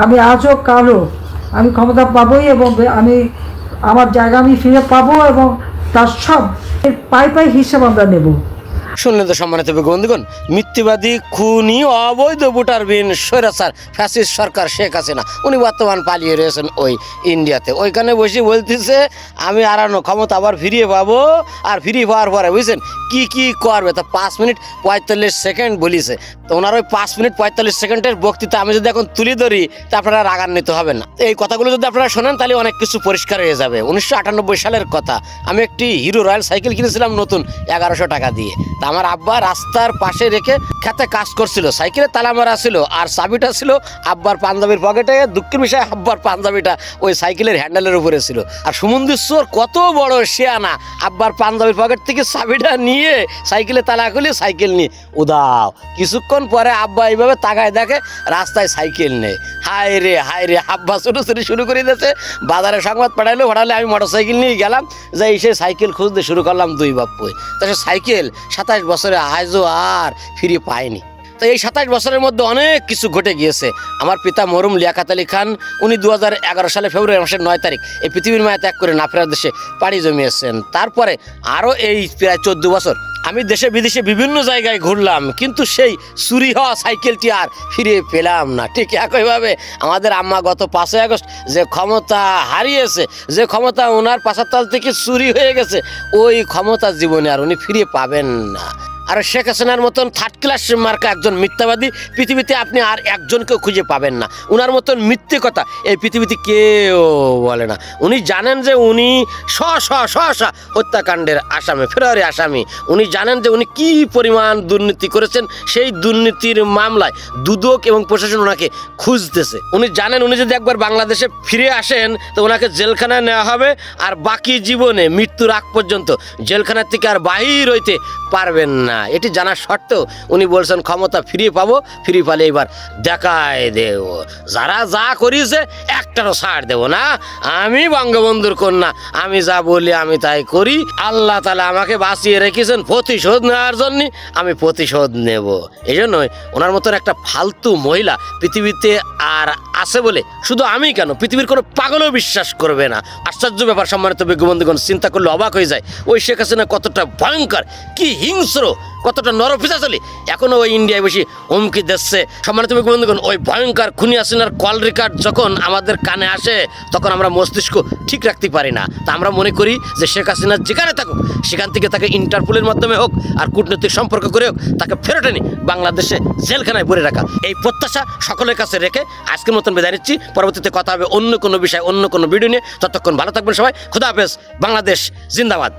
আমি আজও কালও আমি ক্ষমতা পাবোই এবং আমি আমার জায়গা আমি ফিরে পাবো এবং তার সব পাই হিসাব আমরা নেব। শুনলেন তো সম্মানিত বন্ধুগণ, মিথ্যাবাদী খুনি অবৈধ ভোটারবিন স্বৈরাচার ফ্যাসিস্ট সরকার শেখ হাসিনা উনি বর্তমান পালিয়ে রয়েছেন ওই ইন্ডিয়াতে। ওইখানে বসে বলতেছে আমি আরানো ক্ষমতা আবার ফিরিয়ে পাবো, আর ফিরিয়ে পাওয়ার পরে বুঝছেন কি কি করবে তা 5 মিনিট 45 সেকেন্ড বলিছে। তো ওনার ওই 5 মিনিট 45 সেকেন্ডের বক্তৃতা আমি যদি এখন তুলে ধরি তা আপনারা রাগান্বিত হবেন না। এই কথাগুলো যদি আপনারা শোনেন তাহলে অনেক কিছু পরিষ্কার হয়ে যাবে। 1998 সালের কথা, আমি একটি হিরো রয়্যাল সাইকেল কিনেছিলাম নতুন 1100 টাকা দিয়ে। তা আমার আব্বা রাস্তার পাশে রেখে খেতে কাজ করছিল, সাইকেলে তালা মারা ছিল আর চাবিটা ছিল আব্বার পাঞ্জাবির পকেটে। দুঃখের বিষয় আব্বার পাঞ্জাবিটা ওই সাইকেলের হ্যান্ডেলের উপরে ছিল। আর সমুদ্রের চোর কত বড় শেয়ানা, আব্বার পাঞ্জাবির পকেট থেকে চাবিটা নিয়ে সাইকেলে তালা খুলে সাইকেল নিয়ে উদাও। কিছুক্ষণ পরে আব্বা এইভাবে তাকায় দেখে রাস্তায় সাইকেল নেই। হায় রে আব্বা ছোটাছুটি শুরু করে দিয়েছে। বাজারে সংবাদ পাঠালে আমি মোটর সাইকেল নিয়ে গেলাম, যাই সে সাইকেল খুঁজতে শুরু করলাম দুই বাপ্পই। তা সে সাইকেল 27 বছরে আজও আর ফিরে পায়নি। তো এই 27 বছরের মধ্যে অনেক কিছু ঘটে গিয়েছে। আমার পিতা মরহুম লিয়াকত আলী খান উনি 2011 সালে ফেব্রুয়ারি মাসের 9 তারিখ এই পৃথিবীর মায়া ত্যাগ করে না ফেরার দেশে পাড়ি জমিয়েছেন। তারপরে আরও এই প্রায় 14 বছর আমি দেশে বিদেশে বিভিন্ন জায়গায় ঘুরলাম, কিন্তু সেই চুরি হওয়া সাইকেলটি আর ফিরে পেলাম না। ঠিক একইভাবে আমাদের আম্মা গত 5ই আগস্ট যে ক্ষমতা হারিয়েছে, যে ক্ষমতা ওনার পাশাতল থেকে চুরি হয়ে গেছে, ওই ক্ষমতা জীবনে আর উনি ফিরে পাবেন না। আর শেখ হাসিনার মতন 3rd ক্লাস মার্কা একজন মিথ্যাবাদী পৃথিবীতে আপনি আর একজনকেও খুঁজে পাবেন না। উনার মতন মিথ্যে কথা এই পৃথিবীতে কেউ বলে না। উনি জানেন যে উনি হত্যাকাণ্ডের আসামি, ফেরারি আসামি। উনি জানেন যে উনি কি পরিমাণ দুর্নীতি করেছেন, সেই দুর্নীতির মামলায় দুদক এবং প্রশাসন ওনাকে খুঁজতেছে। উনি জানেন উনি যদি একবার বাংলাদেশে ফিরে আসেন তো ওনাকে জেলখানায় নেওয়া হবে, আর বাকি জীবনে মৃত্যুর আগ পর্যন্ত জেলখানার থেকে আর বাহির হইতে পারবেন না। এটি জানা সত্ত্বেও উনি বলছেন ক্ষমতা ফিরিয়ে পাবো, ফিরিয়ে পালে এবার দেখায় দেব, যারা যা করিয়েছে একটারও ছাড় দেব না। আমি বঙ্গবন্ধুর কন্যা, আমি যা বলি আমি তাই করি। আল্লাহ তাআলা আমাকে বাঁচিয়ে রেখেছেন প্রতিশোধ নেওয়ার জন্য, আমি প্রতিশোধ নেব। এই জন্যই ওনার মতন একটা ফালতু মহিলা পৃথিবীতে আর আছে বলে শুধু আমি কেন, পৃথিবীর কোনো পাগলও বিশ্বাস করবে না। আশ্চর্য ব্যাপার সম্মানিত বঙ্গবন্ধুগণ, চিন্তা করলে অবাক হয়ে যায় ওই শেখ হাসিনা কতটা ভয়ঙ্কর, কি হিংস্র, কতটা নরপিশাচী, এখনো ওই ইন্ডিয়ায় বসে হুমকি দিচ্ছে। সম্মানিত বন্ধুগণ, ওই ভয়ঙ্কর খুনি হাসিনার কল রেকর্ড যখন আমাদের কানে আসে তখন আমরা মস্তিষ্ক ঠিক রাখতে পারি না। তা আমরা মনে করি যে শেখ হাসিনা যেখানে থাকুক সেখান থেকে তাকে ইন্টারপোলের মাধ্যমে হোক আর কূটনৈতিক সম্পর্ক করে হোক তাকে ফেরত এনে বাংলাদেশে জেলখানায় ভরে রাখা, এই প্রত্যাশা সকলের কাছে রেখে আজকের মতন বিদায় নিচ্ছি। পরবর্তীতে কথা হবে অন্য কোনো বিষয়, অন্য কোনো ভিডিও নিয়ে। ততক্ষণ ভালো থাকবেন সবাই। খোদা হাফেজ। বাংলাদেশ জিন্দাবাদ।